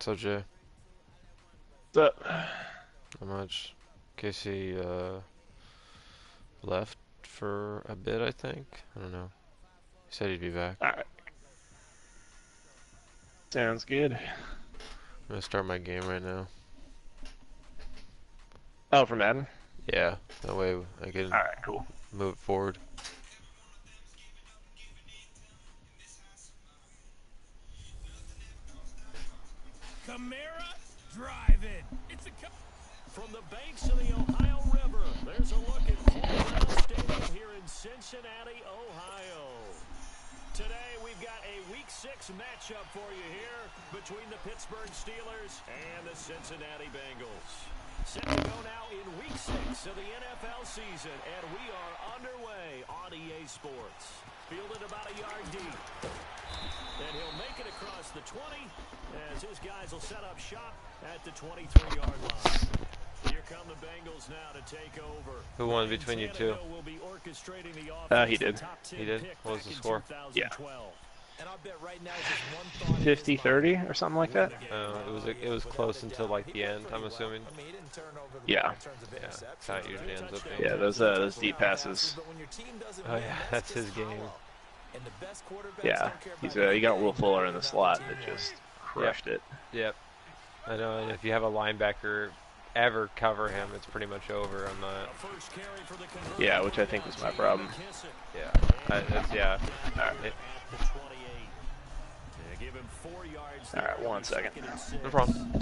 OJ. What's up? How much? Casey left for a bit, I think. I don't know. He said he'd be back. Alright. Sounds good. I'm gonna start my game right now. Oh, for Madden? Yeah, that way I can Alright, cool. move it forward. Camara driving. It's a from the banks of the Ohio River. There's a look at Paul Brown Stadium here in Cincinnati, Ohio. Today we've got a Week 6 matchup for you here between the Pittsburgh Steelers and the Cincinnati Bengals. Set to go now in Week 6 of the NFL season, and we are underway on EA Sports. Fielded about a yard deep. And he'll make it across the 20 as his guys will set up shop at the 23-yard line. Here come the Bengals now to take over. Who won between you two? Will be orchestrating the He did. He did? What was the score? Yeah. And I'll bet right now just one thought 50-30 or something like that? It was close until like the end, I'm assuming. Yeah. Yeah, that's how it usually ends up being. Yeah, those deep passes. Oh yeah, that's his game. Yeah, he got Will Fuller in the slot that just crushed it. Yep. I know, and if you have a linebacker ever cover him, it's pretty much over on that. Yeah, which I think was my problem. Yeah. Alright. Alright, 1 second. No problem.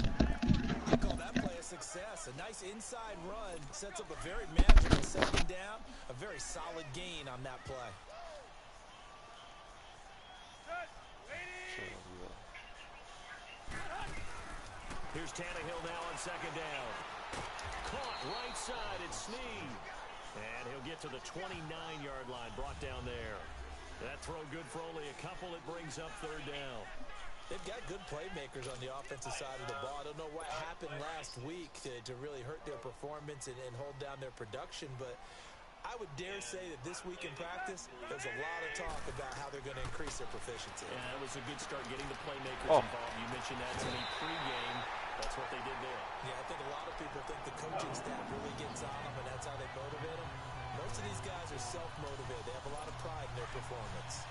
I call that play a success. A nice inside run sets up a very manageable second down. A very solid gain on that play. Here's Tannehill now on second down. Caught right side, it's Snead. And he'll get to the 29-yard line, brought down there. That throw good for only a couple. It brings up third down. They've got good playmakers on the offensive side of the ball. I don't know what happened last week to really hurt their performance and hold down their production, but I would dare say that this week in practice, there's a lot of talk about how they're going to increase their proficiency. Yeah, that was a good start getting the playmakers involved. You mentioned that to me pregame. That's what they did there. Yeah, I think a lot of people think the coaching staff really gets on them, and that's how they motivate them. Most of these guys are self-motivated. They have a lot of pride in their performance.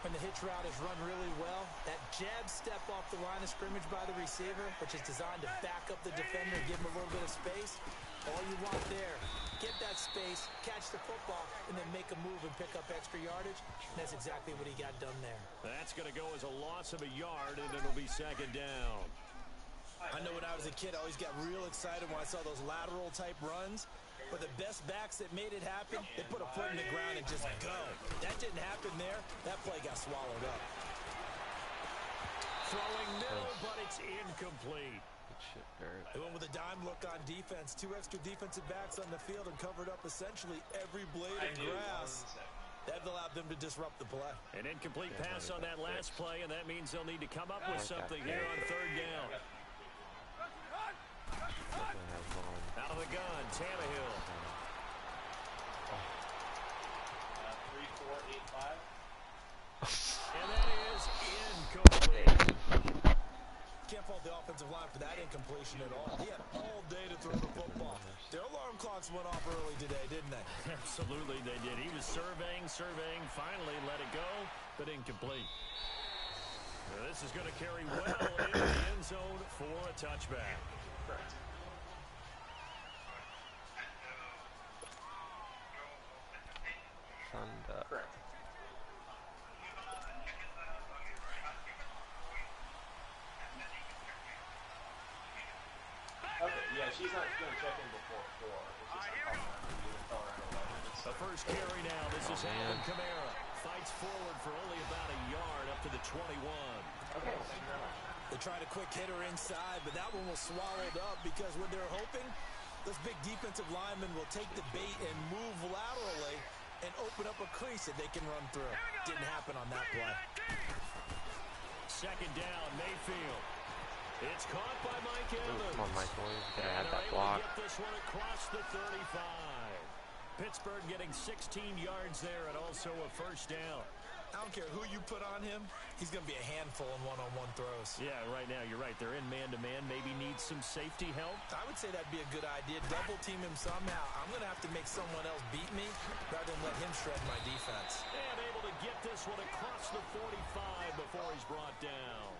When the hitch route is run really well, that jab step off the line of scrimmage by the receiver, which is designed to back up the defender, give him a little bit of space, all you want there, get that space, catch the football, and then make a move and pick up extra yardage. And that's exactly what he got done there. That's going to go as a loss of a yard, and it'll be second down. I know when I was a kid, I always got real excited when I saw those lateral-type runs. But the best backs that made it happen, they put a foot in the ground and just go. That didn't happen there. That play got swallowed up. Throwing middle, but it's incomplete. They went with a dime look on defense. 2 extra defensive backs on the field and covered up essentially every blade of grass. That allowed them to disrupt the play. An incomplete pass on that last play, and that means they'll need to come up with something here on third down. Out of the gun, Tannehill. 3-4-8-5. And that is incomplete. Can't fault the offensive line for that incompletion at all. He had all day to throw the football. Their alarm clocks went off early today, didn't they? Absolutely they did. He was surveying, finally let it go, but incomplete. Now this is going to carry well into the end zone for a touchback. Correct. Correct. Okay, yeah, she's not going to check in before 4. The first carry now. This is Alvin Kamara. Fights forward for only about a yard up to the 21. Okay. They tried a quick hitter inside, but that one was swallowed up because what they're hoping, those big defensive linemen will take the bait and move laterally and open up a crease that they can run through. Didn't happen on that play. Second down, Mayfield. It's caught by Mike Evans. Come on, Michael. You gotta have that block. Get this one across the 35. Pittsburgh getting 16 yards there and also a first down. I don't care who you put on him. He's going to be a handful in one-on-one throws. Yeah, right now, you're right. They're in man-to-man. Maybe needs some safety help. I would say that'd be a good idea. Double team him somehow. I'm going to have to make someone else beat me rather than let him shred my defense. And able to get this one across the 45 before he's brought down.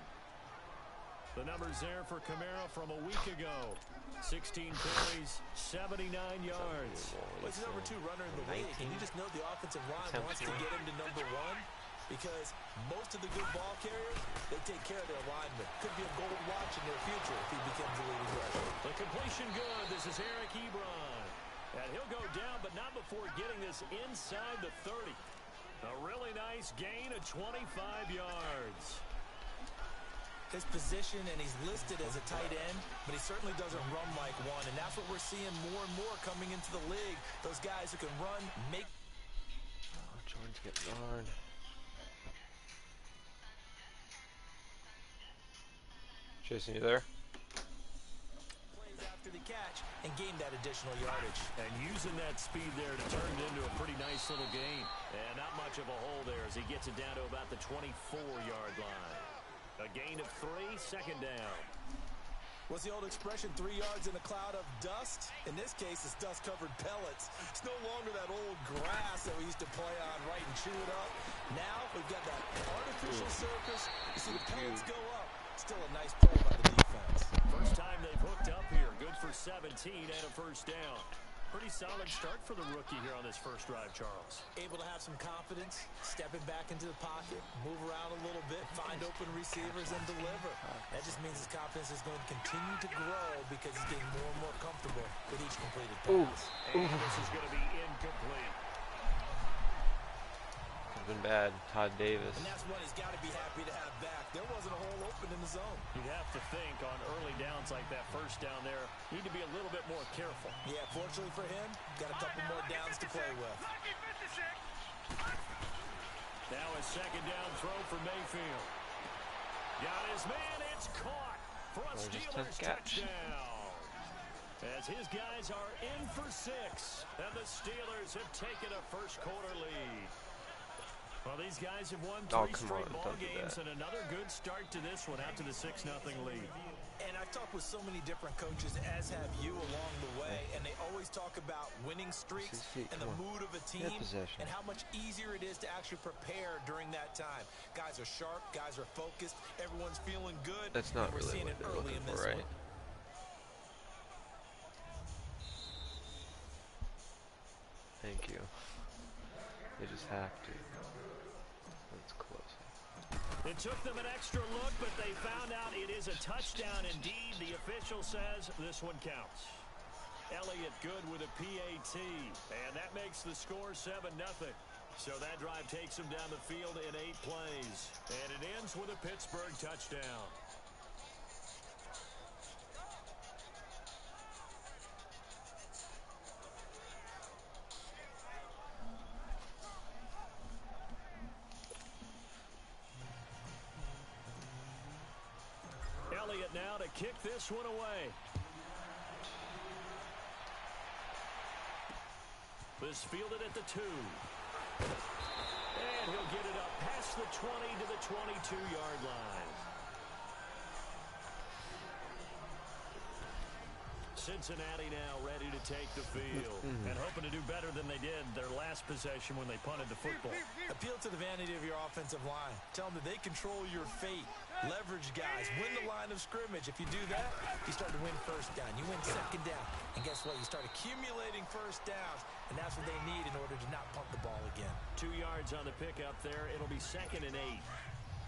The numbers there for Kamara from a week ago. 16 carries, 79 yards. Well, he's number 2 runner in the league, and you just know the offensive line wants to get him to number 1 because most of the good ball carriers, they take care of their linemen. Could be a gold watch in their future if he becomes a leading rusher. The completion good. This is Eric Ebron. And he'll go down, but not before getting this inside the 30. A really nice gain of 25 yards. His position, and he's listed as a tight end, but he certainly doesn't run like one, and that's what we're seeing more and more coming into the league. Those guys who can run, make... Oh, Jordan's getting on. Jason, you there? Plays after the catch and gain that additional yardage. And using that speed there to turn it into a pretty nice little gain. And not much of a hole there as he gets it down to about the 24-yard line. A gain of 3, second down. What's the old expression, 3 yards in a cloud of dust? In this case, it's dust-covered pellets. It's no longer that old grass that we used to play on, right, and chew it up. Now, we've got that artificial surface. You see the pellets go up. Still a nice play by the defense. First time they've hooked up here. Good for 17 and a first down. Pretty solid start for the rookie here on this first drive, Charles. Able to have some confidence, stepping back into the pocket, move around a little bit, find open receivers, and deliver. That just means his confidence is going to continue to grow because he's getting more and more comfortable with each completed pass. And this is going to be incomplete. Could have been bad. Todd Davis. And that's what he's got to be happy to have back. There wasn't a hole open in the zone. You'd have to think on early downs like that first down there, need to be a little bit more careful. Yeah, fortunately for him, got a couple more downs to play with. Now a second down throw for Mayfield. Got his man, it's caught for a Steelers touchdown. As his guys are in for 6, and the Steelers have taken a first quarter lead. Well, these guys have won 3 straight ball games, and another good start to this one out to the 6-0 lead. And I've talked with so many different coaches, as have you along the way, and they always talk about winning streaks and the mood of a team and how much easier it is to actually prepare during that time. Guys are sharp, guys are focused, everyone's feeling good. That's not we're really seeing what it they're early looking in this for, right? one. Thank you. They just have to. That's close. It took them an extra look, but they found out it is a touchdown indeed. The official says this one counts. Elliott good with a PAT, and that makes the score 7-0. So that drive takes him down the field in 8 plays, and it ends with a Pittsburgh touchdown. Elliott now to kick this one away. This fielded at the 2. And he'll get it up past the 20 to the 22-yard line. Cincinnati now ready to take the field and hoping to do better than they did their last possession when they punted the football. Appeal to the vanity of your offensive line. Tell them that they control your fate. Leverage guys. Win the line of scrimmage. If you do that, you start to win first down. You win second down. And guess what? You start accumulating first downs, and that's what they need in order to not punt the ball again. 2 yards on the pickup there. It'll be 2nd and 8.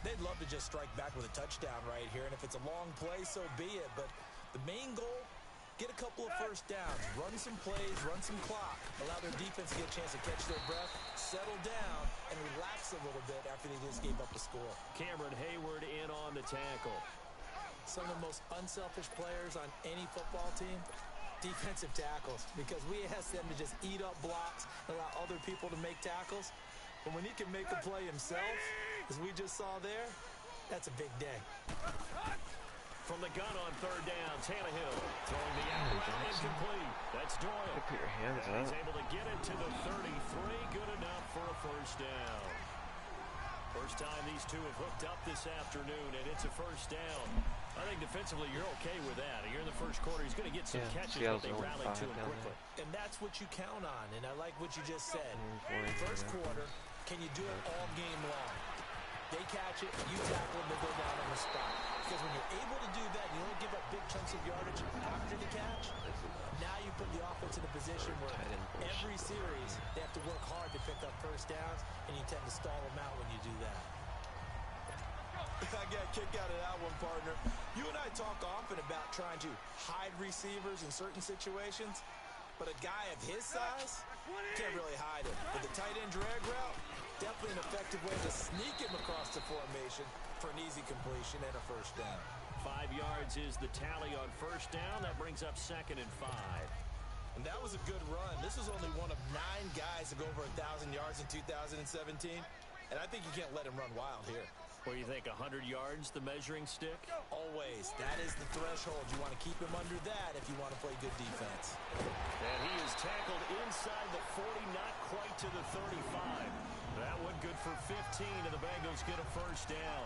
They'd love to just strike back with a touchdown right here, and if it's a long play, so be it. But the main goal, get a couple of first downs, run some plays, run some clock, allow their defense to get a chance to catch their breath, settle down, and relax a little bit after they just gave up a score. Cameron Hayward in on the tackle. Some of the most unselfish players on any football team, defensive tackles, because we ask them to just eat up blocks, allow other people to make tackles. But when he can make a play himself, as we just saw there, that's a big day. From the gun on 3rd down, Tannehill throwing the out incomplete. That's Doyle. Put your hands up. He's able to get it to the 33. Good enough for a first down. first time these two have hooked up this afternoon, and it's a first down. I think defensively you're okay with that. Here in the first quarter, he's going to get some catches, but they rallied to him quickly. And that's what you count on, and I like what you just said. First quarter, can you do it all game long? They catch it, you tackle them, they go down on the spot. Because when you're able to do that, you don't give up big chunks of yardage after the catch. Now you put the offense in a position where every series they have to work hard to pick up first downs, and you tend to stall them out when you do that. I got a kick out of that one, partner. You and I talk often about trying to hide receivers in certain situations, but a guy of his size can't really hide it. With the tight end drag route, definitely an effective way to sneak him across the formation for an easy completion and a first down. 5 yards is the tally on first down. That brings up 2nd and 5. And that was a good run. This is only one of 9 guys to go over 1,000 yards in 2017. And I think you can't let him run wild here. What do you think, 100 yards, the measuring stick? Always. That is the threshold. You want to keep him under that if you want to play good defense. And he is tackled inside the 40, not quite to the 35. That one good for 15, and the Bengals get a first down.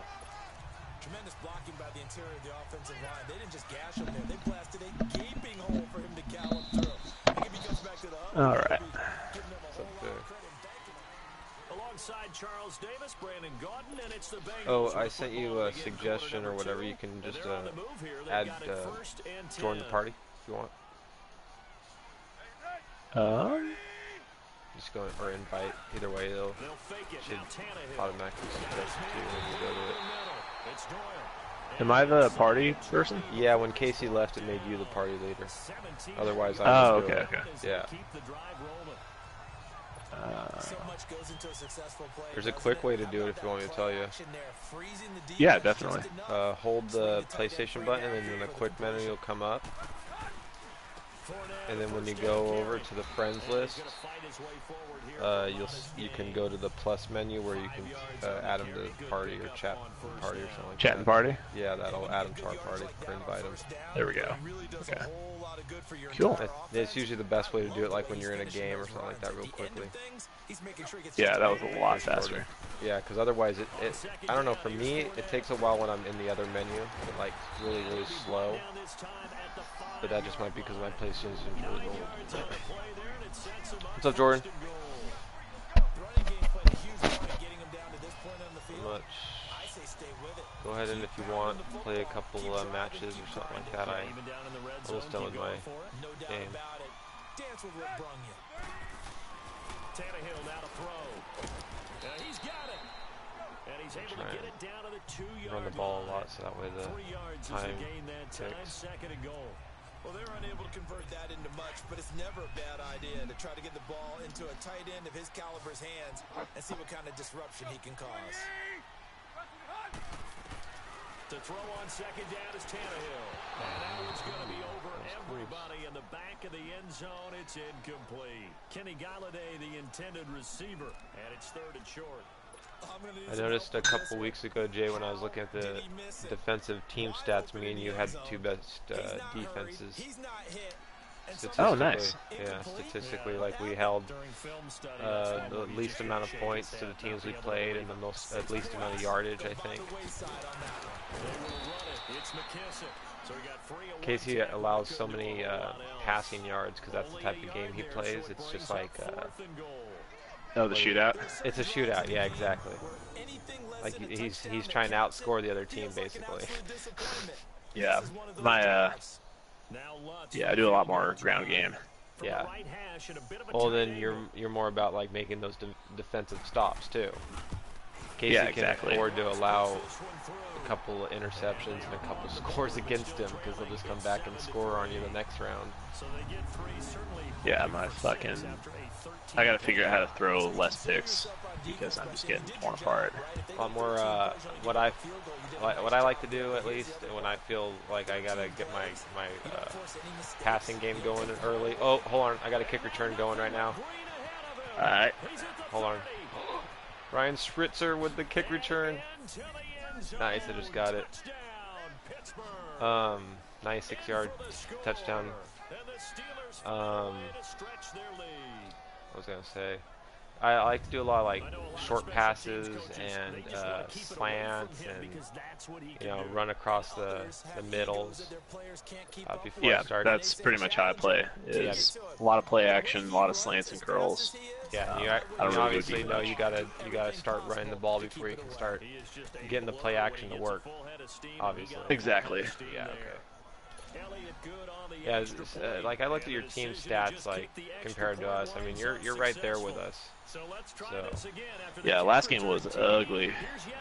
Tremendous blocking by the interior of the offensive line. They didn't just gash him there. They blasted a gaping hole for him to gallop through. I think if he goes back to the all right. Giving them a whole lot of credit and thanking him. Alongside Charles Davis, Brandon Gaudin, and it's the Bengals. Oh, I sent you a suggestion or whatever. You can just add join the party if you want. Just go or invite. Either way, it'll should automatically suggest it to you when you go to it. Am I the party person? Yeah, when Casey left, it made you the party leader. Otherwise, I oh, was okay. Yeah. So much goes into a successful play. There's a quick way to do it if you want me to tell you. Yeah, definitely. Hold the PlayStation button, and then in the quick menu will come up. And then when you go over to the friends list, you can go to the plus menu where you can add them to the party or chat party or something like Chat and party? Yeah, that'll add them to our party or invite them. There we go. Okay. Cool. It's usually the best way to do it, like when you're in a game or something like that real quickly. Yeah, that was a lot faster. Yeah, because otherwise I don't know, for me, it takes a while when I'm in the other menu. It like really, really slow. But that just might be because my PlayStation is really old. What's up, Jordan? Much. Go ahead and if you want, play a couple matches or something like that. I'm almost done with my game. Tannehill now to throw. He's got it. And he's able to get it down to the 2-yard line. Run the ball a lot so that way the 3 yards time is the gain that time. ticks. 2nd and goal. Well, they're unable to convert that into much, but it's never a bad idea to try to get the ball into a tight end of his caliber's hands and see what kind of disruption he can cause. To throw on 2nd down is Tannehill. And that one's going to be over everybody in the back of the end zone. It's incomplete. Kenny Galladay, the intended receiver, and it's 3rd and short. I noticed a couple weeks ago, Jay, when I was looking at the defensive team stats, me and you had the 2 best defenses. Oh, nice. Yeah, statistically, like we held the least amount of points to the teams we played and the least amount of yardage, I think. Casey allows so many passing yards because that's the type of game he plays. It's just like... oh, the shootout? It's a shootout, yeah, exactly. Like he's trying to outscore the other team, basically. Yeah, yeah, I do a lot more ground game. Yeah. Well, then you're more about like making those defensive stops too. Casey exactly. can afford to allow a couple of interceptions and a couple scores against him because they'll just come back and score on you the next round. Yeah, I gotta figure out how to throw less picks because I'm just getting torn apart. A lot more, what I like to do at least when I feel like I gotta get my passing game going early. Oh, hold on, I got a kick return going right now. All right, hold on. Ryan Spritzer with the kick return. Nice, I just got it. 96-yard touchdown. I was gonna say, I like to do a lot of like short passes and slants and run across the middles before I Yeah, start. that's pretty much how I play. Is a lot of play action, a lot of slants and curls. Yeah, you don't really obviously do know much. you gotta start running the ball before you can start getting the play action to work. Obviously. Exactly. Yeah. Okay. Yeah, like I looked at your team stats, like compared to us. I mean, you're right there with us. So Yeah, last game was ugly.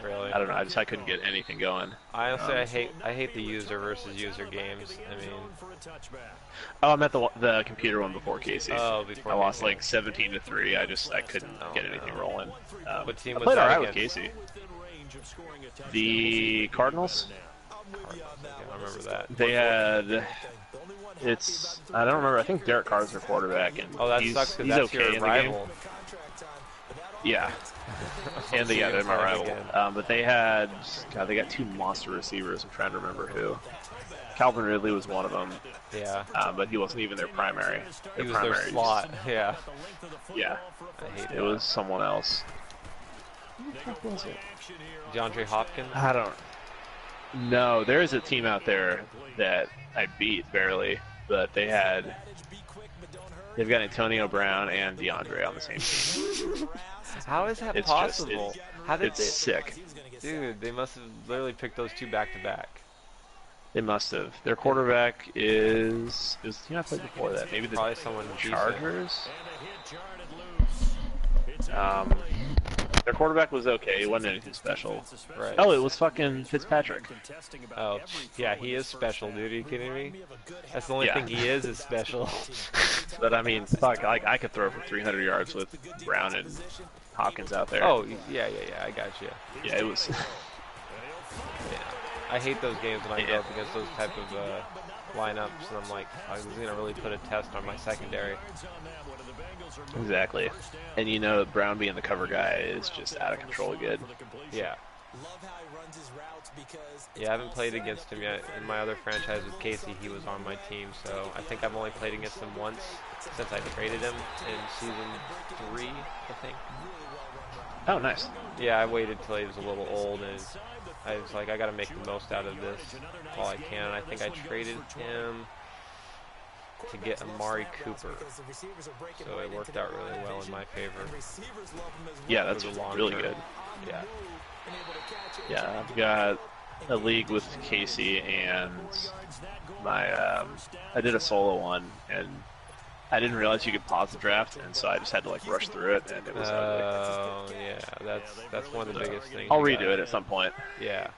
really, I don't know. I couldn't get anything going. honestly, I hate the user versus user games. I mean, Oh, I'm at the computer one before Casey. oh, before I lost Casey. like 17-3. I couldn't get anything rolling. What team I was played that alright with against? Casey. The Cardinals. Okay, I remember that. They had. I don't remember. I think Derek Carr's their quarterback, and Oh, that he's, sucks because he's that's okay your in the rival. game. Yeah. And So they're you're my playing rival. again. But they had, God, they got two monster receivers. I'm trying to remember who. Calvin Ridley was one of them, Yeah, but he wasn't even their primary. he was their primary slot. Yeah, Yeah, I hate it that. was someone else. Who the fuck was it? DeAndre Hopkins. I don't. No, there is a team out there that I beat barely, but they've got Antonio Brown and DeAndre on the same team. How is that It's possible? How did It's they? sick. Dude, they must have literally picked those two back to back. They must have. Their quarterback is the team I played before that. Maybe the Probably someone decent. Chargers. Their quarterback was okay. He wasn't anything special. Right. Oh, it was fucking Fitzpatrick. Oh, yeah, he is special, dude. Are you kidding me? That's the only Yeah. thing he is special. But I mean, fuck, I could throw for 300 yards with Brown and Hopkins out there. Oh, yeah, I got you. Yeah, it was. Yeah. I hate those games when I go up against those type of lineups, and I'm like, I was gonna really put a test on my secondary. Exactly. And you know, Brown being the cover guy is just out of control good. Yeah. Yeah, I haven't played against him yet. In my other franchise with Casey, he was on my team, so I think I've only played against him once since I traded him in season 3, I think. Oh, nice. Yeah, I waited till he was a little old, and I was like, I gotta make the most out of this while I can. I think I traded him to get Amari Cooper, so it worked out really well in my favor. Yeah, that's For the long really term. good. Yeah. Yeah, I've got a league with Casey, and I did a solo one, and I didn't realize you could pause the draft, and so I just had to like rush through it, and it was ugly. Oh, yeah, that's one of the biggest things. I'll you redo gotta it at some point. Yeah.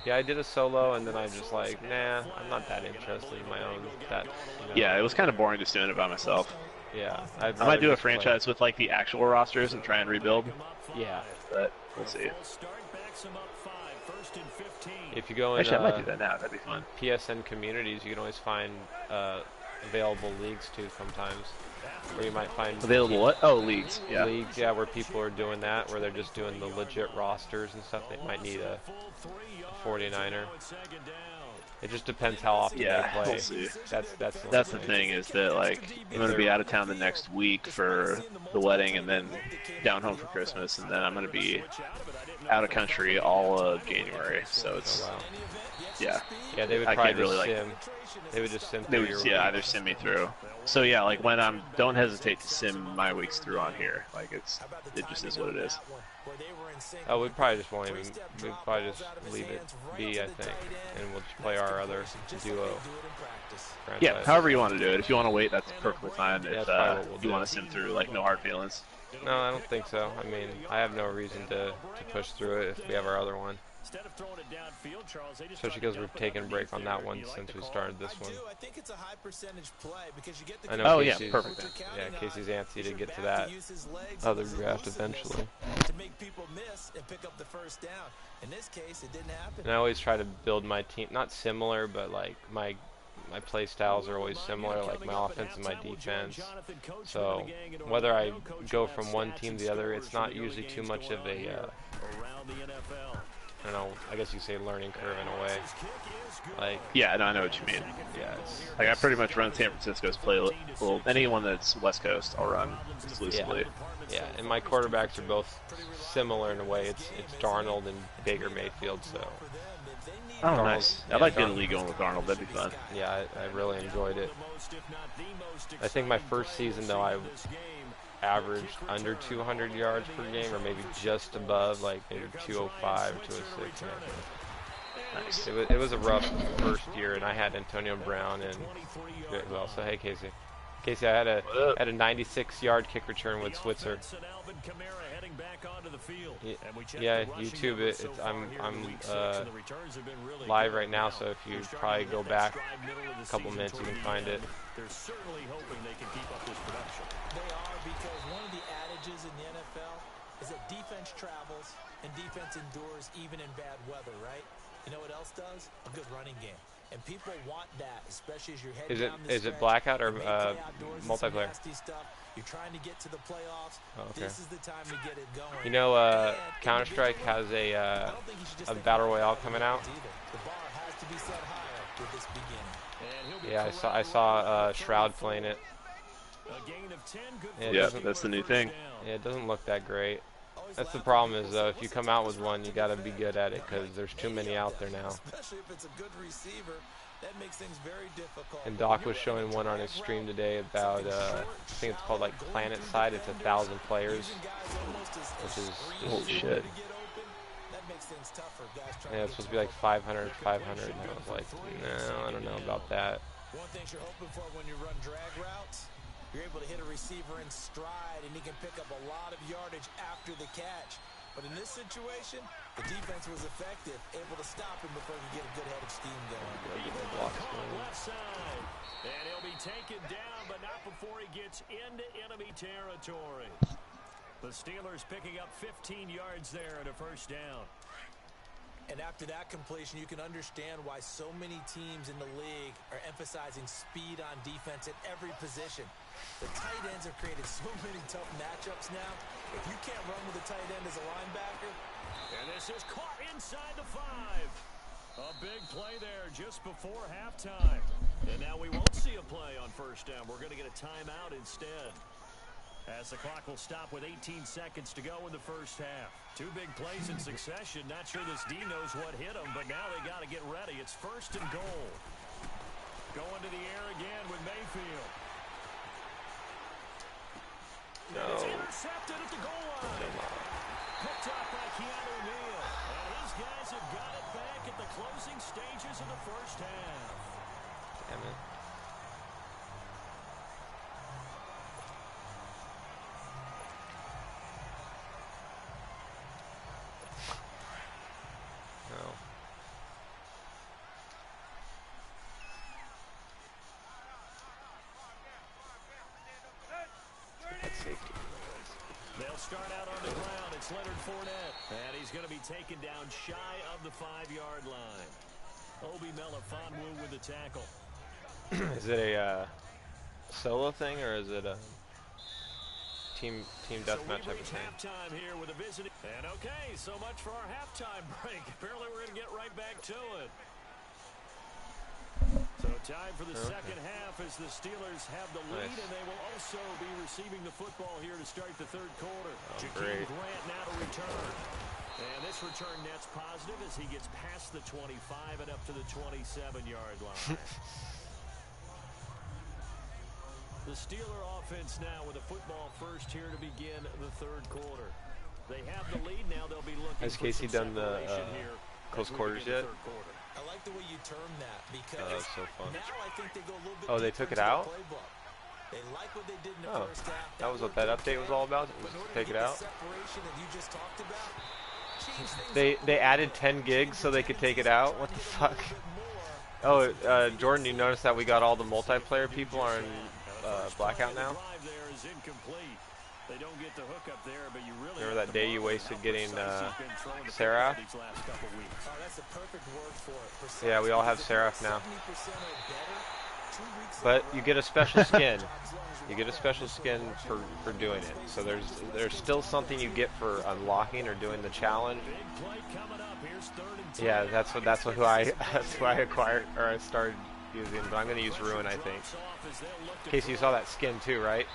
Yeah, I did a solo, and then I just like, nah, I'm not that interested in my own. Yeah, it was kind of boring just doing it by myself. Yeah. I might do a franchise with like the actual rosters and try and rebuild, Yeah. but we'll see. If you go in Actually, I might do that now. That'd be fun. PSN communities, you can always find available leagues too sometimes. Where you might find Available what? Oh, leagues. Yeah. leagues, yeah, where people are doing that, where they're just doing the legit rosters and stuff. They might need a 49er. It just depends how often Yeah, they play. we'll see. That's the thing is that like I'm gonna be out of town the next week for the wedding, and then down home for Christmas, and then I'm gonna be out of country all of January. So it's Oh, wow. yeah. Yeah, they would I probably can't really, just like- sim. They would just sim They through would your just, week. either send me through. So yeah, like when don't hesitate to sim my weeks through on here. Like it just is what it is. Oh, we probably just won't even. We'd probably just leave it be, I think, and we'll just play our other duo. Yeah, franchise. however you want to do it. If you want to wait, that's perfectly fine. Yeah, If that's probably what we'll you do. want to sim through, like no hard feelings. No, I don't think so. I mean, I have no reason to push through it if we have our other one. Especially because we've taken a break on that one since we started this one. I know Oh, yeah, Casey's, perfect. Yeah, Casey's antsy to get to that other draft eventually. And I always try to build my team, not similar, but like my play styles are always similar, like my offense and my defense. So whether I go from one team to the other, it's not usually too much of a I don't know, I guess you say learning curve in a way. Like, Yeah, no, I know what you mean. yeah, Like I pretty much run San Francisco's play. Well, anyone that's West Coast, I'll run exclusively. yeah, and my quarterbacks are both similar in a way. It's Darnold and Baker Mayfield, so. Oh, Darnold, nice. yeah, I'd like to get Darnold. a league going with Arnold. That'd be fun. Yeah, I really enjoyed it. I think my first season, though, I averaged under 200 yards per game, or maybe just above, like maybe 205, 206. Nice. It was a rough first year, and I had Antonio Brown and who else? So, hey, Casey. Casey, I had a 96-yard kick return with Switzer. Yeah, YouTube it. I'm live right now, so if you probably go back a couple minutes, you can find it. They're certainly hoping they can keep up this production. They are, because one of the adages in the NFL is that defense travels and defense endures even in bad weather, right? You know what else does? A good running game. And people want that, especially as you're heading down the Is it stretch. blackout or You may play outdoors and some multiplayer? nasty stuff. You're trying to get to the playoffs. Oh, okay. This is the time to get it going. You know, And Counter-Strike has I don't think you should just a think battle about royale that coming out. either. The bar has to be set higher with this beginning. And he'll be Yeah, I corralled saw around the Shroud 34. playing it. A gain of 10, good Yeah, for Yeah, Steve that's the on new first thing. down. Yeah, it doesn't look that great. Always That's the laugh problem when is people say, if you "What's come the out with toughest one, route you to got to be defend?" good at it because there's too many out there now. Especially if it's a good receiver, that makes things very difficult. And Doc was showing one on his stream today about, I think it's called like Planet Side. It's 1,000 players, which is Holy shit. yeah, it's supposed to be like 500, 500. And I was like, no, I don't know about that. One thing you're hoping for when you run drag routes, you're able to hit a receiver in stride, and he can pick up a lot of yardage after the catch. But in this situation, the defense was effective, able to stop him before he could get a good head of steam going. Left side. And he'll be taken down, but not before he gets into enemy territory. The Steelers picking up 15 yards there and a first down. And after that completion, you can understand why so many teams in the league are emphasizing speed on defense at every position. The tight ends have created so many tough matchups now. If you can't run with a tight end as a linebacker. And this is caught inside the 5. A big play there just before halftime. And now we won't see a play on first down. We're going to get a timeout instead. As the clock will stop with 18 seconds to go in the first half. 2 big plays in succession. Not sure this D knows what hit him, but now they got to get ready. It's first and goal. Going to the air again with Mayfield. No. It's intercepted at the goal line. Picked up by Keanu Neal. And his guys have got it back at the closing stages of the first half. Damn it. No. That's safety. They'll start out on the ground. It's Leonard Fournette. And he's going to be taken down shy of the 5-yard line. Obi Melifonwu with the tackle. Is it a solo thing or is it a team deathmatch type of thing? Halftime here with a visiting. And okay, so much for our halftime break. Apparently we're going to get right back to it. So time for the second half as the Steelers have the lead, and they will also be receiving the football here to start the third quarter. Jakeem Grant now to return. And this return net's positive as he gets past the 25 and up to the 27-yard line. The Steeler offense now with a football first here to begin the third quarter. They have the lead now. They'll be looking Has for Casey some done the separation here close as we quarters begin the yet? third quarter. I like the way you term that because that's so fun. now I think they go a little bit Oh, they deeper took it into the out? playbook. They like what they did in the Oh, first half. that was what that update was all about? Was to take it out? Separation that you just talked about, change things They added 10 gigs so they could take it out? What the fuck? Oh, Jordan, you noticed that we got all the multiplayer people on Blackout now? They don't get the hook up there, but you really Remember that day you wasted getting Seraph? Oh, that's a perfect word for it. Yeah, we all have Seraph now. 70% or better. But you get a special skin. You get a special skin for doing it. So there's still something you get for unlocking or doing the challenge. Yeah, that's who I acquired or I started using. But I'm gonna use Ruin, I think. Casey, you saw that skin too, right?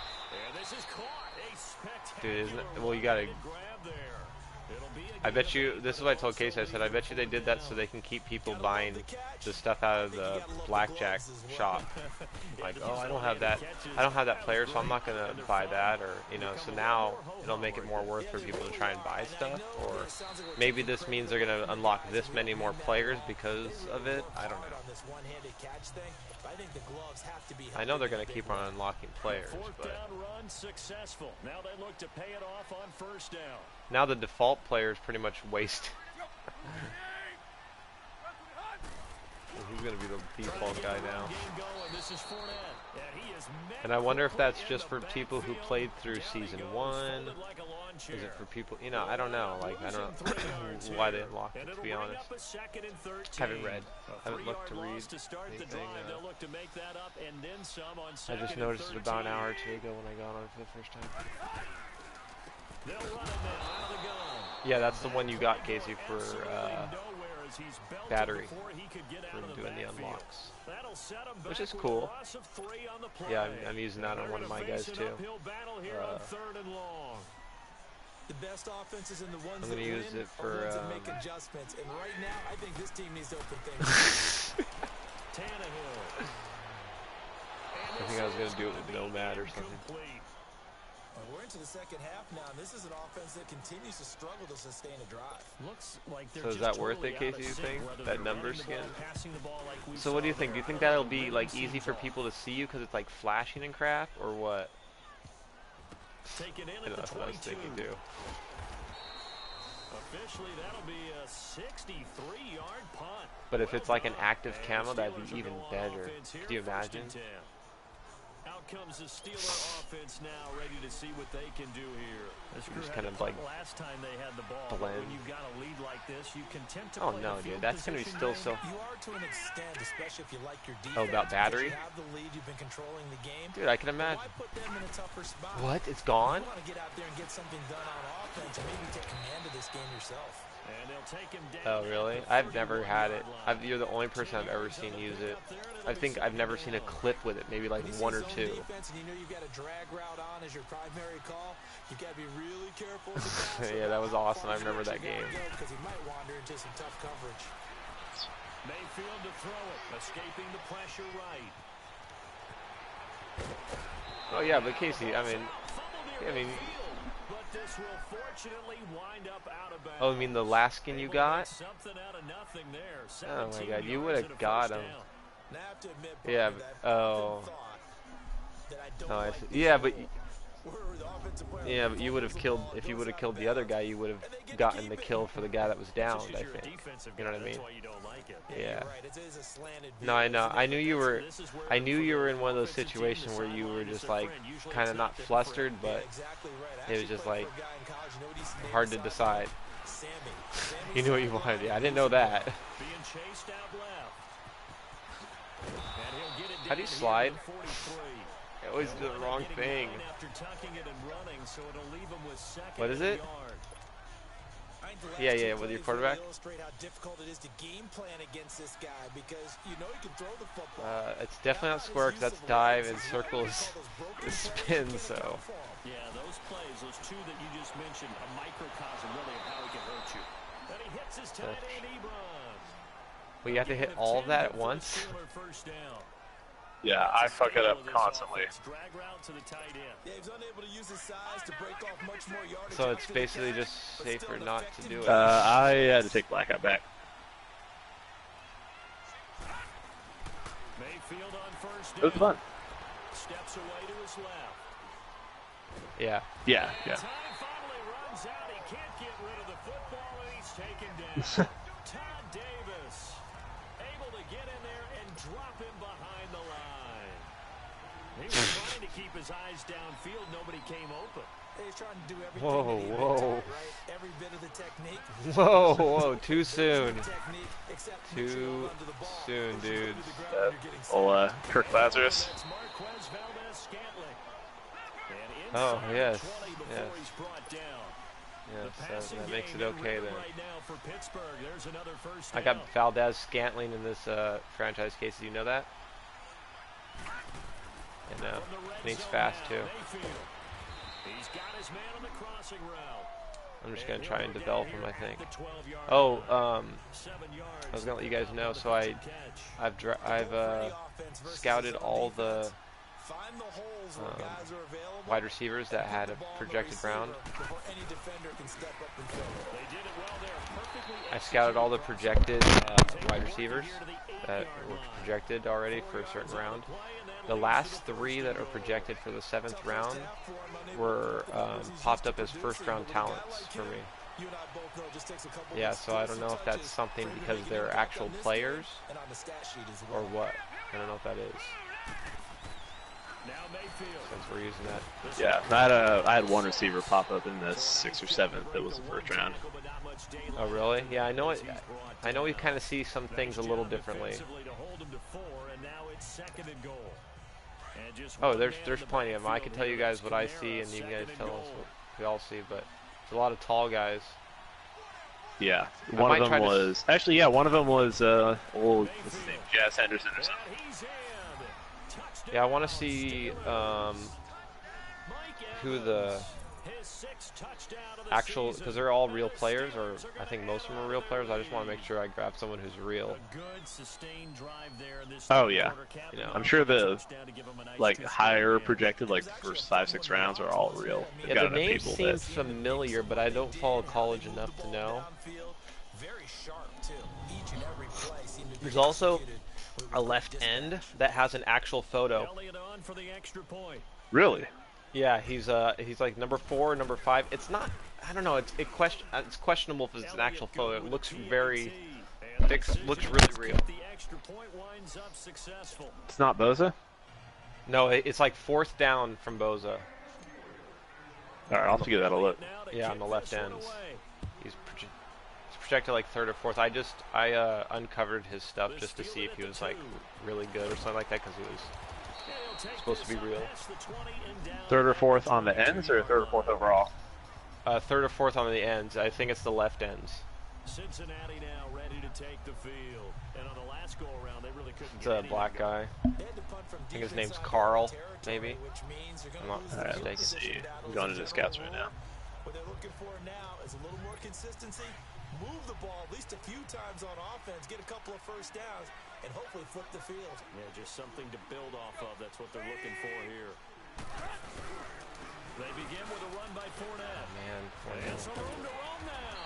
Dude, isn't it? Well, you gotta. I bet you, this is what I told Casey, I said, I bet you they did that so they can keep people buying the stuff out of the blackjack shop. Like, oh, I don't have that player, so I'm not going to buy that, or, you know, so now it'll make it more worth for people to try and buy stuff, or maybe this means they're going to unlock this many more players because of it, I don't know. I know they're going to keep on unlocking players, but now the default player is pretty much wasted. Who's going to be the default guy now? And I wonder if that's just for people who played through Season 1. Is it for people, you know, I don't know. Like, I don't know why they unlocked it, to be honest. Haven't read. Haven't looked to read anything. I just noticed it about an hour or two ago when I got on it for the first time. Yeah, that's the one you got, Casey, for battery, for doing the unlocks, which is cool. Yeah, I'm using that on one of my guys too. The best offenses in the ones I'm going to use it for make adjustments, and right now I think this team needs to open things. I think I was going to do it with Nomad or something. We're into the second half now, and this is an offense that continues to struggle to sustain a drive. Looks like so is that worth it, Casey, you think? That number skin? So what do you think? Do you think that'll be like easy for people to see you because it's like flashing and crap, or what? I know, that's what I was thinking too. Officially, that'll be a 63-yard punt. But if it's like an active camo, that'd be even better. Could you imagine? Out comes the Steeler offense now, ready to see what they can do here. Just kind of like last time they had the ball. Blend. When you've got a lead like this, you can tempt to oh no, dude, that's gonna be still so. You are to an extent, especially if you like your defense. Oh, about battery? You have the lead, you've been controlling the game. Dude, I can imagine. Why put them in a tougher spot? What? It's gone? You want to get out there and get something done on offense, and maybe take command of this game yourself. And they'll take him down. Oh really? I've never had it. You're the only person I've ever seen use it. I think I've never seen a clip with it. Maybe like one or two. Defense, and you know you've got a drag route on as your primary call. You got to be really careful. Yeah, that was awesome. I remember that game. Because he might wander into some tough coverage. Mayfield to throw it, escaping the pressure right. Oh yeah, but Casey, I mean. But this will fortunately wind up out of bounds. Oh, I mean the last skin you got? Something out of nothing there. Oh my God, you would have got him. Now, I have to admit, Yeah. Oh. No, I see. Yeah, but. Yeah, but you would have killed, if you would have killed the other guy, you would have gotten the kill for the guy that was downed, I think. You know what I mean? Yeah. No, I know. I knew you were in one of those situations where you were just like, kind of not flustered, but it was just like, hard to decide. You knew what you wanted. Yeah, I didn't know that. How do you slide? I always do the wrong thing. What is it? Yeah, with your quarterback. It's definitely not square because that's dive and circle is spin. So. Yeah, those plays, those two that you just mentioned, a microcosm really of how he can hurt you. But he hits his tight end, Ebron. Well, you have to hit all of that at once. Yeah, I fuck it up constantly. So it's basically just safer not to do it. I had to take Blackout back. It was fun. Steps away to his left. Yeah. Yeah. Time finally runs out. He can't get rid of the football, and he's taken down. Todd Davis able to get in there and drop him behind the line. He was trying to keep his eyes downfield. Nobody came open. He's trying to do everything Whoa, that he had been whoa. taught, right? Every bit of the technique. Whoa, whoa, too soon. Technique, except Too under the ball. soon, dudes. Kirk Lazarus. Oh, yes, yes. Yes, that makes it okay then. I got Valdez Scantling in this franchise case. Do you know that? I know. And he's fast too. I'm just gonna try and develop him, I think. Oh, I was gonna let you guys know. So I've scouted all the wide receivers that had a projected round. I scouted all the projected wide receivers that were projected already for a certain round. The last 3 that are projected for the 7th round were popped up as first-round talents for me. Yeah, so I don't know if that's something because they're actual players or what. I don't know if that is. Since we're using that. Yeah, I had one receiver pop up in the 6th or 7th that was the first round. Oh really? Yeah, I know it. I know we kind of see some things a little differently. Oh, there's plenty of them. I can tell you guys what I see, and you guys tell us what we all see. But it's a lot of tall guys. Yeah, one of them was actually one of them was old what's his name, Jazz Henderson or something. Yeah, I want to see who the actual, because they're all real players, or I think most of them are real players. I just want to make sure I grab someone who's real. Oh yeah, you know. I'm sure the higher projected, like the first 5-6 rounds, are all real. They've Yeah, the names seem familiar, but I don't follow college enough to know. There's also a left end that has an actual photo. Really? Yeah, he's like number 4, number 5. It's not. I don't know. It's questionable if it's an actual photo. It looks looks really real. It's not Boza? No, it's like 4th down from Boza. All right, I'll have to give that a look. Yeah, on the left ends. He's projected like 3rd or 4th. I uncovered his stuff just to see if he was like really good or something like that, because he was supposed to be real. 3rd or 4th on the ends, or 3rd or 4th overall? 3rd or 4th on the ends. I think it's the left ends. Cincinnati now ready to take the field, and on the last go around they really couldn't. It's a black guy. I think his name's Carl, maybe. I'm not mistaken. Let's see. I'm going into the scouts right now. What they're looking for now is a little more consistency. Move the ball at least a few times on offense, get a couple of first downs, and hopefully flip the field. Yeah, just something to build off of. That's what they're looking for here. They begin with a run by Fournette. Oh, man, And some room to roam now.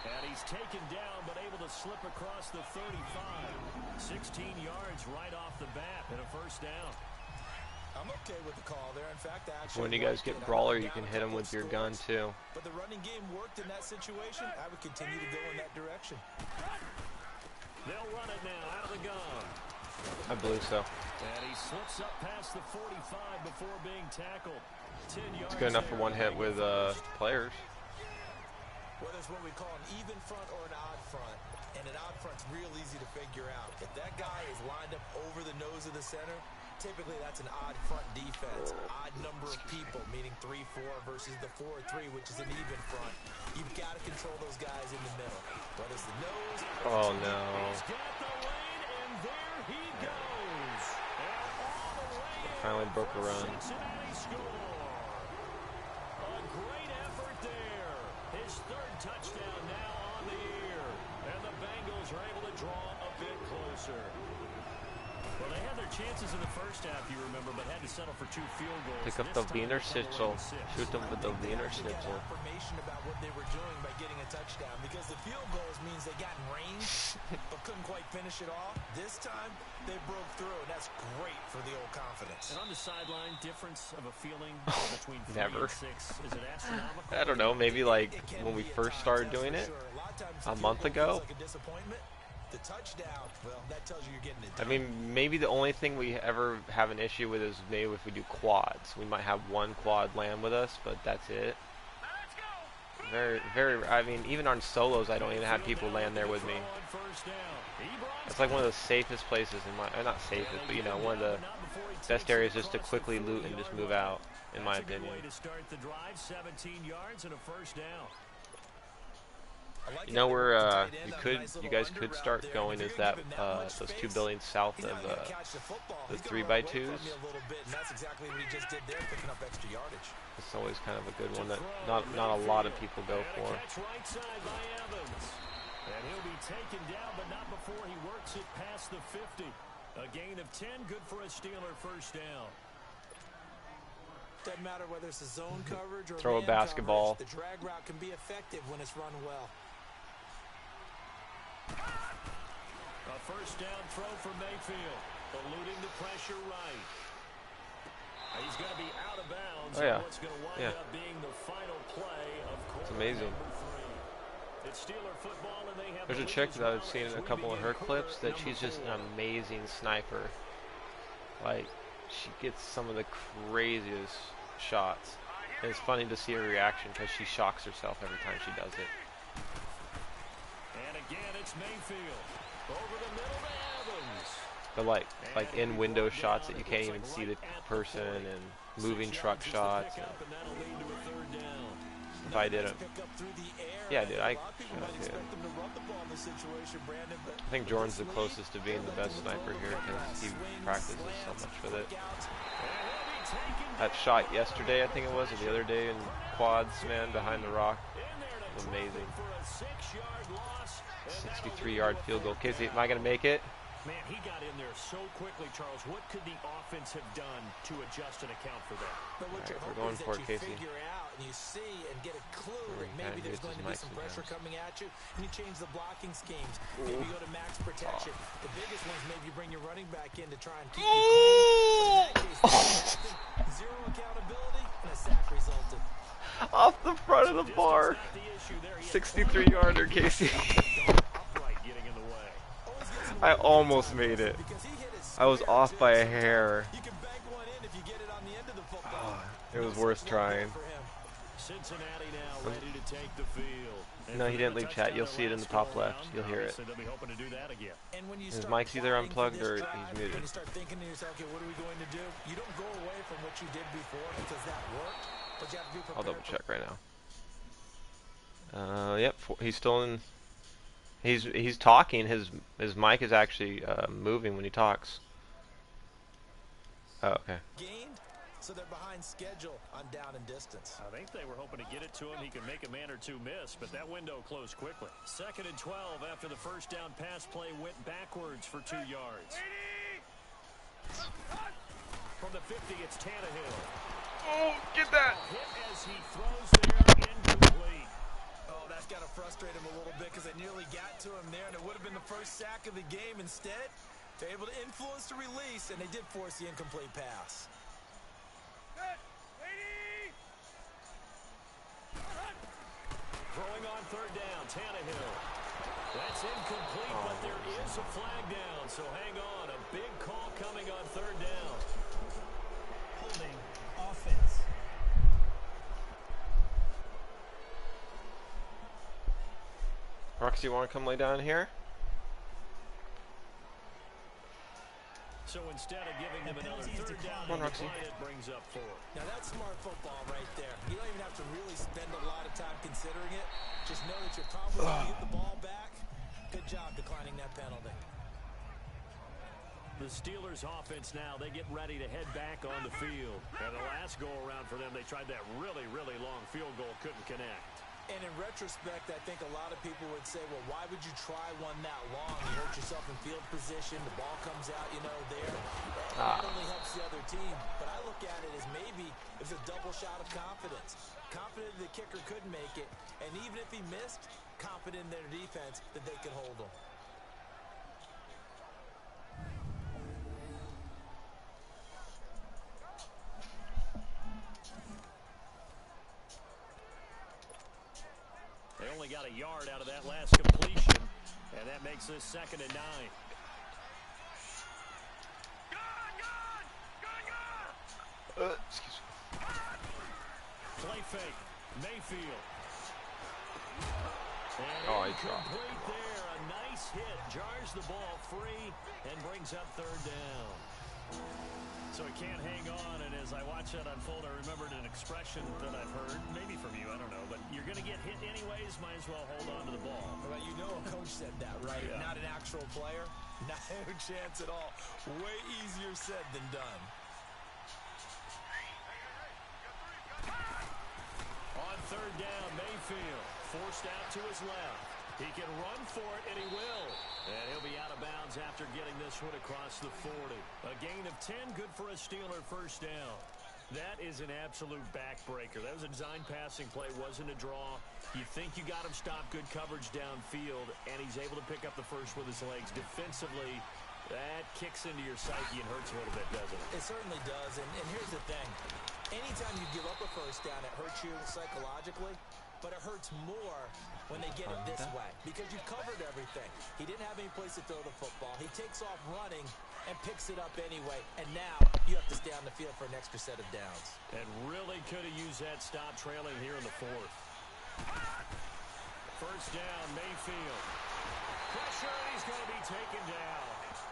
And he's taken down, but able to slip across the 35. 16 yards right off the bat and a first down. I'm okay with the call there. In fact, actually, when you guys get brawler, you can hit him with your gun too. But the running game worked in that situation. I would continue to go in that direction. They'll run it now out of the gun. I believe so. And he slips up past the 45 before being tackled. 10 yards. It's good enough for one hit with players. Whether it's what we call an even front or an odd front, and an odd front's real easy to figure out. If that guy is lined up over the nose of the center, typically that's an odd front defense. Odd number of people, meaning 3-4 versus the 4-3, which is an even front. You've got to control those guys in the middle. Whether it's the nose. Oh no. He's got the lane, and there he goes. Finally broke a run. Cincinnati score. A great effort there. His 3rd touchdown now on the year. And the Bengals are able to draw a bit closer. Well, they had their chances in the first half, you remember, but had to settle for 2 field goals. Pick up the Wiener Schnitzel. Shoot them with the Wiener Schnitzel. Information about what they were doing by getting a touchdown, because the field goals means they got in range but couldn't quite finish it off. This time they broke through, and that's great for the old confidence. And on the sideline, difference of a feeling between 3 Never. and 6, is it astronomical? I don't know, maybe like when we first started doing it a month ago. The touchdown, well, that tells you you're getting it done. I mean, maybe the only thing we ever have an issue with is maybe if we do quads. We might have one quad land with us, but that's it. I mean, even on solos, I don't even have people land there with me. It's like one of the safest places in my, not safest, but you know, one of the best areas just to quickly loot and just move out, in my opinion. You know where you guys could start going is that those 2 buildings south of the 3x2s. It's always kind of a good one that not a lot of people go for. And he'll be taken down, but not before he works it past the 50. A gain of 10, good for a Steeler first down. Doesn't matter whether it's a zone coverage or throw a basketball. Coverage, the drag route can be effective when it's run well. A first down throw for Mayfield, eluding the pressure right. He's going to be out of bounds. Oh, yeah. What's going to wind up being the final play of quarter. It's amazing. It's Steeler football, and they have There's a chick that I've seen in a couple of her clips that she's just an amazing sniper. Like, she gets some of the craziest shots. And it's funny to see her reaction because she shocks herself every time she does it. And again, it's Mayfield. Over the middle to Evans. But like in window shots that you can't even see the person, and moving truck shots. And if I did it, yeah, dude, I think Jordan's the closest to being the best sniper here because he practices so much with it. That shot yesterday, I think it was, or the other day in quads, man, behind the rock, was amazing. 63-yard field goal. Casey, am I gonna make it? Man, he got in there so quickly, Charles. What could the offense have done to adjust and account for that? But what All right, you're we're going for it, you Casey. figure out and you see and get a clue that maybe there's going to be some pressure coming at you, and you change the blocking schemes. Maybe you go to max protection. The biggest ones, maybe you bring your running back in to try and keep you clean. But in that case, zero accountability, and a sack resulted. Off the front of the bar. 63-yarder, Casey. I almost made it. I was off by a hair. Oh, it was worth trying. No, he didn't leave chat. You'll see it in the top left. You'll hear it. His mic's either unplugged or he's muted. When you start thinking to yourself, okay, what are we going to do? You don't go away from what you did before because that worked, but you have to be prepared. I'll double check right now. Yep, he's still in. He's talking. His mic is actually moving when he talks. Oh, okay. Gained, so they're behind schedule on down and distance. I think they were hoping to get it to him. He could make a man or two miss, but that window closed quickly. 2nd and 12 after the first down pass play went backwards for 2 yards. From the 50, it's Tannehill. Oh, get that! Hit as he throws there, incomplete. Oh, that's got to frustrate him a little bit because they nearly got to him there, and it would have been the first sack of the game. Instead, they're able to influence the release, and they did force the incomplete pass. Throwing on 3rd down, Tannehill. That's incomplete, but there is a flag down, so hang on. A big call coming on 3rd down. Holding offense. Roxy, you want to come lay down here? So instead of giving them another 3rd down, Come on, Roxy. it brings up 4. Now that's smart football right there. You don't even have to really spend a lot of time considering it. Just know that you're probably going to get the ball back. Good job declining that penalty. The Steelers offense now, they get ready to head back on the field. And the last go around for them, they tried that really, really long field goal, couldn't connect. And in retrospect, I think a lot of people would say, well, why would you try one that long? You hurt yourself in field position. The ball comes out, you know, there. That only helps the other team. But I look at it as maybe it's a double shot of confidence. Confident the kicker could make it. And even if he missed, confident in their defense that they could hold him. They only got a yard out of that last completion And that makes this 2nd and 9. Excuse me. Play fake. Mayfield. Oh, And he dropped it. incomplete there. A nice hit. Jars the ball free and brings up 3rd down. So he can't hang on, and as I watch that unfold, I remembered an expression that I've heard, maybe from you, I don't know, but you're going to get hit anyways, might as well hold on to the ball. Well, you know a coach said that, right? Yeah. Not an actual player. No chance at all. Way easier said than done. On 3rd down, Mayfield forced out to his left. He can run for it, and he will. And he'll be out of bounds after getting this one across the 40. A gain of 10, good for a Steeler 1st down. That is an absolute backbreaker. That was a design passing play, wasn't a draw. You think you got him stopped, good coverage downfield, and he's able to pick up the first with his legs. Defensively, that kicks into your psyche and hurts a little bit, doesn't it? It certainly does, and here's the thing. Anytime you give up a 1st down, it hurts you psychologically, but it hurts more when they get it this way because you covered everything. He didn't have any place to throw the football. He takes off running and picks it up anyway, and now you have to stay on the field for an extra set of downs. And really could have used that stop trailing here in the 4th. 1st down, Mayfield. Pressure, and he's going to be taken down.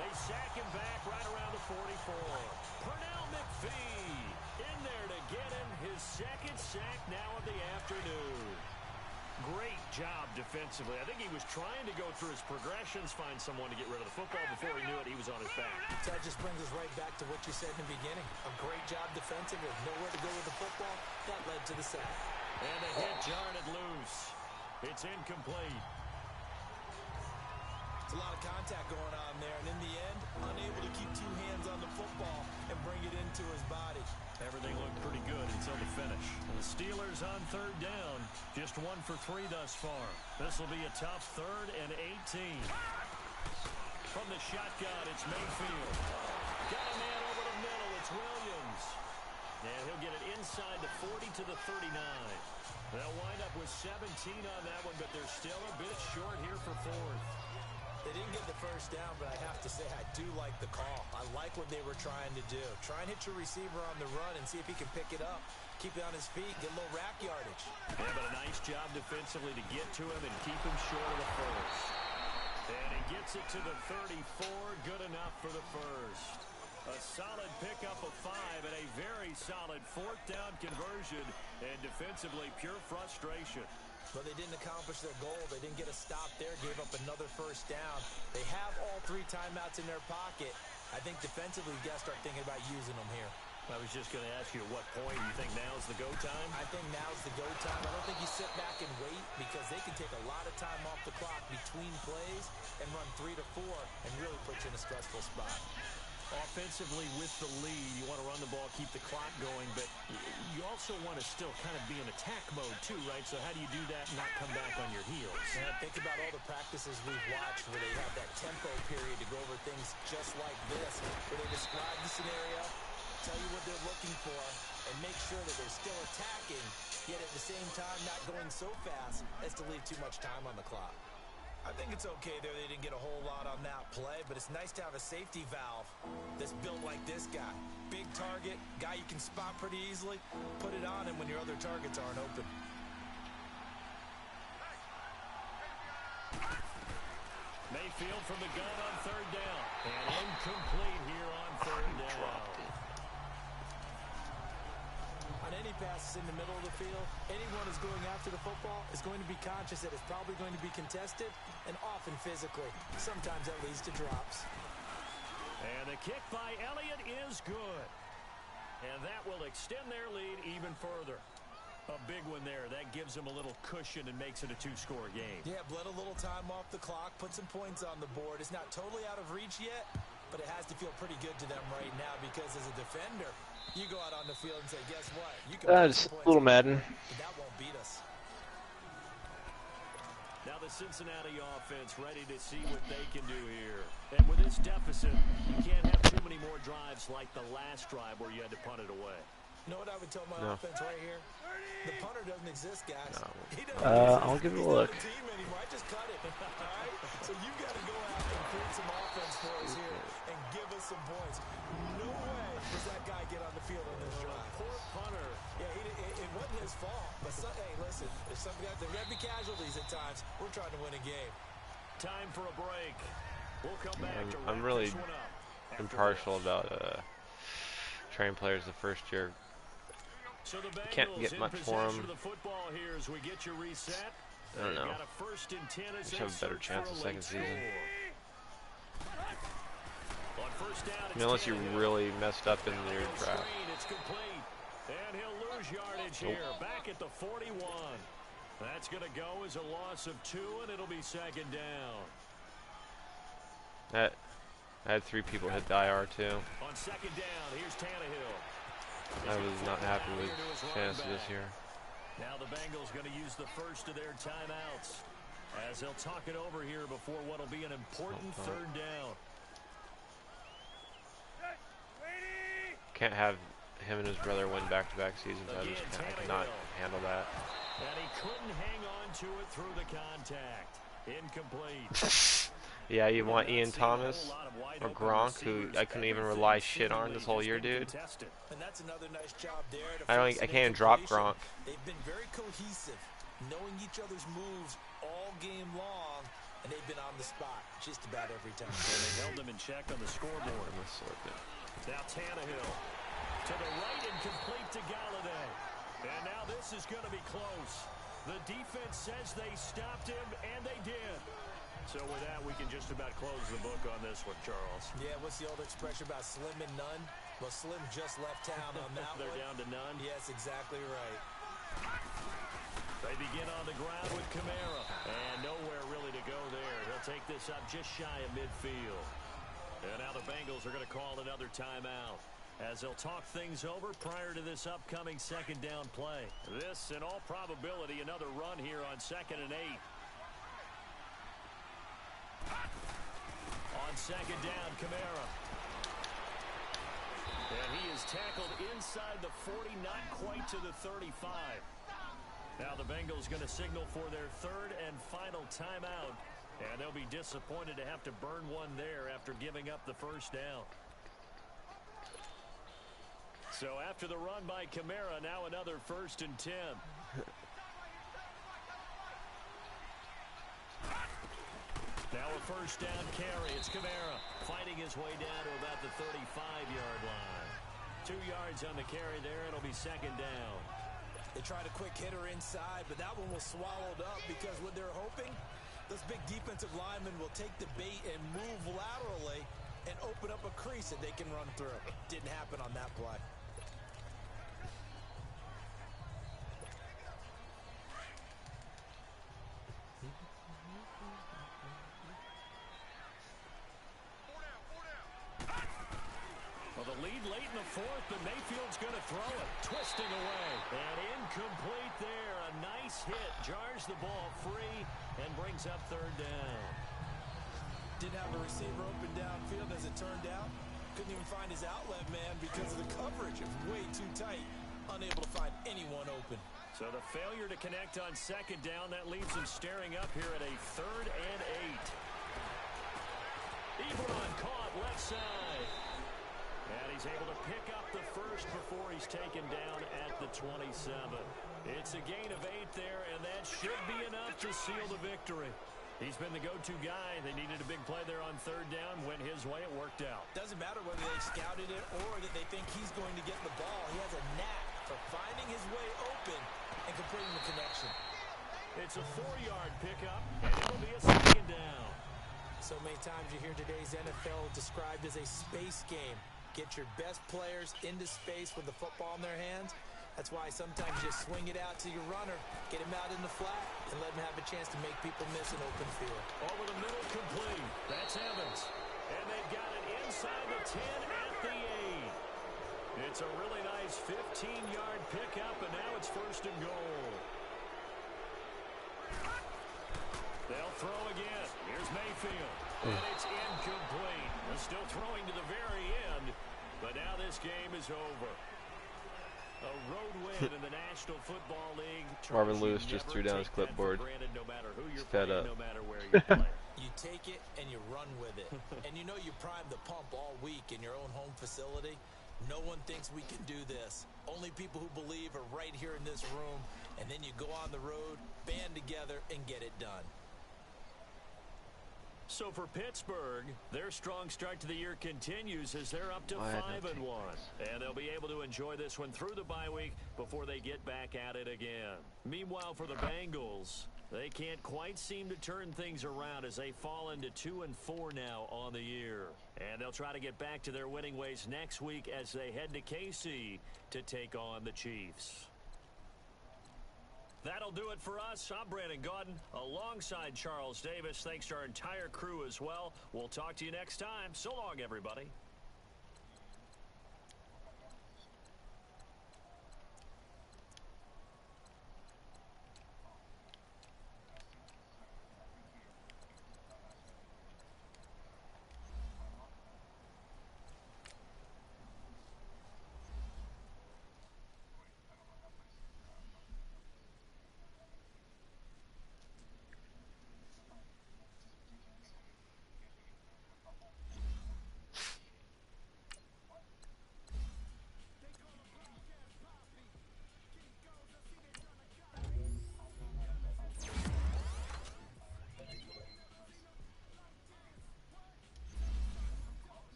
They sack him back right around the 44. Pernell McPhee in there to get him his 2nd sack now of the afternoon. Great job defensively. I think he was trying to go through his progressions, find someone to get rid of the football. Before he knew it, he was on his back. That just brings us right back to what you said in the beginning. A great job defensively. Nowhere to go with the football. That led to the sack. And the hit jarred loose. It's incomplete. It's a lot of contact going on there, and in the end, unable to keep 2 hands on the football and bring it into his body. Everything looked pretty good until the finish. And the Steelers on 3rd down, just 1 for 3 thus far. This will be a tough 3rd and 18. From the shotgun, it's Mayfield. Got a man over the middle, it's Williams. And he'll get it inside the 40 to the 39. They'll wind up with 17 on that one, but they're still a bit short here for 4th. They didn't get the 1st down, but I have to say I do like the call. I like what they were trying to do. Try and hit your receiver on the run and see if he can pick it up. Keep it on his feet, get a little rack yardage. Yeah, but a nice job defensively to get to him and keep him short of the 1st. And he gets it to the 34, good enough for the 1st. A solid pickup of 5 and a very solid 4th down conversion. And defensively, pure frustration. But they didn't accomplish their goal. They didn't get a stop there, gave up another 1st down. They have all 3 timeouts in their pocket. I think defensively, you got to start thinking about using them here. I was just going to ask you at what point you think now's the go time? I think now's the go time. I don't think you sit back and wait because they can take a lot of time off the clock between plays and run 3 to 4 and really put you in a stressful spot. Offensively with the lead, you want to run the ball, keep the clock going, but you also want to still kind of be in attack mode too, right? So how do you do that and not come back on your heels? And think about all the practices we've watched where they have that tempo period to go over things just like this, where they describe the scenario, tell you what they're looking for, and make sure that they're still attacking, yet at the same time not going so fast as to leave too much time on the clock. I think it's okay there. They didn't get a whole lot on that play, but it's nice to have a safety valve that's built like this guy. Big target, guy you can spot pretty easily. Put it on him when your other targets aren't open. Mayfield from the gun on 3rd down. And incomplete here on 3rd down. On any passes in the middle of the field, anyone who's going after the football is going to be conscious that it's probably going to be contested and often physically. Sometimes that leads to drops. And the kick by Elliott is good. And that will extend their lead even further. A big one there. That gives them a little cushion and makes it a 2-score game. Yeah, bled a little time off the clock, put some points on the board. It's not totally out of reach yet, but it has to feel pretty good to them right now because as a defender, you go out on the field and say, guess what? You can Just a little Madden. But that won't beat us. Now the Cincinnati offense ready to see what they can do here. And with this deficit, you can't have too many more drives like the last drive where you had to punt it away. You know what I would tell my offense right here? The punter doesn't exist, guys. No. He doesn't I'll give it a look. Team anymore. I just cut it. All right? So you've got to go out and create some offense for us here and give us some points. No way does that guy get on the field on this drive. Poor punter. Yeah, it wasn't his fault. But hey, listen, there's some guys, there got to be casualties at times. We're trying to win a game. Time for a break. We'll come back to I'm wrap really this one up. impartial about trained players the first year. So the Bengals Can't get much for of them. the football here as we get your reset. I don't know. Got a first and 10 as Should they have a better search chance for the a second late season. score. On first down, I mean, unless you really messed up in your draft. It's complete. And he'll lose yardage here. Back at the 41. That's going to go as a loss of 2, and it'll be second down. I had 3 people hit the IR too. On second down, here's Tannehill. I was not happy with fantasy this year. Now the Bengals going to use the first of their timeouts as they'll talk it over here before what will be an important third down. Can't have him and his brother win back-to-back seasons. I cannot handle that. And he couldn't hang on to it through the contact. Incomplete. Yeah, you want Ian Thomas or Gronk, who I couldn't even rely shit on this whole year, dude. And that's another nice job there. I can't even drop Gronk. They've been very cohesive, knowing each other's moves all game long, and they've been on the spot just about every time. And they held them in check on the scoreboard. Now Tannehill to the right and complete to Galladay. And now this is going to be close. The defense says they stopped him, and they did. So with that, we can just about close the book on this one, Charles. Yeah, what's the old expression about slim and none? Well, Slim just left town on that They're one. down to none. Yes, exactly right. They begin on the ground with Kamara. And nowhere really to go there. He'll take this up just shy of midfield. And now the Bengals are going to call another timeout as they'll talk things over prior to this upcoming second down play. This, in all probability, another run here on 2nd and 8. On second down, Kamara. And he is tackled inside the 40, not quite to the 35. Now the Bengals going to signal for their third and final timeout. And they'll be disappointed to have to burn one there after giving up the first down. So after the run by Kamara, now another 1st and 10. Now a first down carry. It's Kamara fighting his way down to about the 35-yard line. 2 yards on the carry there. It'll be second down. They tried a quick hitter inside, but that one was swallowed up because what they're hoping, those big defensive linemen will take the bait and move laterally and open up a crease that they can run through. Didn't happen on that play. Well, the lead late in the 4th, but Mayfield's going to throw it. Twisting away. And incomplete there. A nice hit. Jars the ball free and brings up third down. Didn't have a receiver open downfield as it turned out. Couldn't even find his outlet man because of the coverage. It was way too tight. Unable to find anyone open. So the failure to connect on second down, that leaves him staring up here at a 3rd and 8. Ebron caught left side. And he's able to pick up the first before he's taken down at the 27. It's a gain of 8 there, and that should be enough to seal the victory. He's been the go-to guy. They needed a big play there on third down. Went his way. It worked out. Doesn't matter whether they scouted it or that they think he's going to get the ball. He has a knack for finding his way open and completing the connection. It's a 4-yard pickup, and it'll be a second down. So many times you hear today's NFL described as a space game. Get your best players into space with the football in their hands. That's why sometimes you just swing it out to your runner, get him out in the flat, and let him have a chance to make people miss an open field. Over the middle, complete. That's Evans. And they've got it inside the 10 at the 8. It's a really nice 15-yard pickup, and now it's 1st and goal. They'll throw again. Here's Mayfield. And it's incomplete. They're still throwing to the very end, but now this game is over. A road win in the National Football League. Marvin Lewis just threw down his clipboard. No matter who you're fed playing, up. no matter where you play. You take And you know you primed the pump all week in your own home facility. No one thinks we can do this. Only people who believe are right here in this room. And then you go on the road, band together, and get it done. So for Pittsburgh, their strong start to the year continues as they're up to 5-1. And they'll be able to enjoy this one through the bye week before they get back at it again. Meanwhile, for the Bengals, they can't quite seem to turn things around as they fall into 2-4 now on the year. And they'll try to get back to their winning ways next week as they head to KC to take on the Chiefs. That'll do it for us. I'm Brandon Gaudin alongside Charles Davis. Thanks to our entire crew as well. We'll talk to you next time. So long, everybody.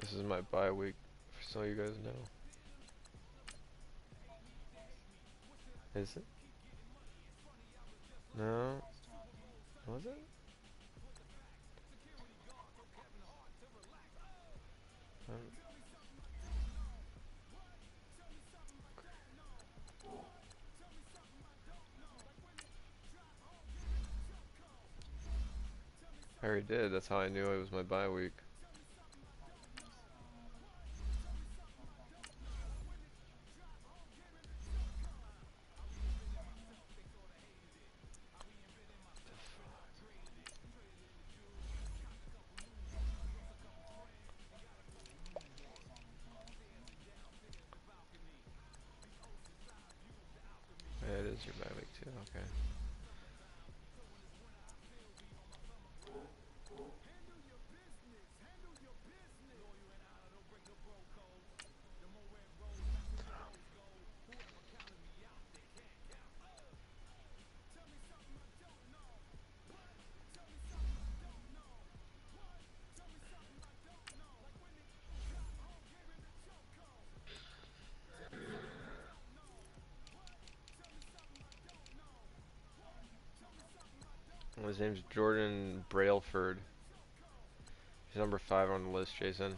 This is my bye week, so you guys know. Is it? No. Was it? I already did. That's how I knew it was my bye week. Yeah, it is your bye week too. Okay. His name's Jordan Brailford. He's number 5 on the list, Jason.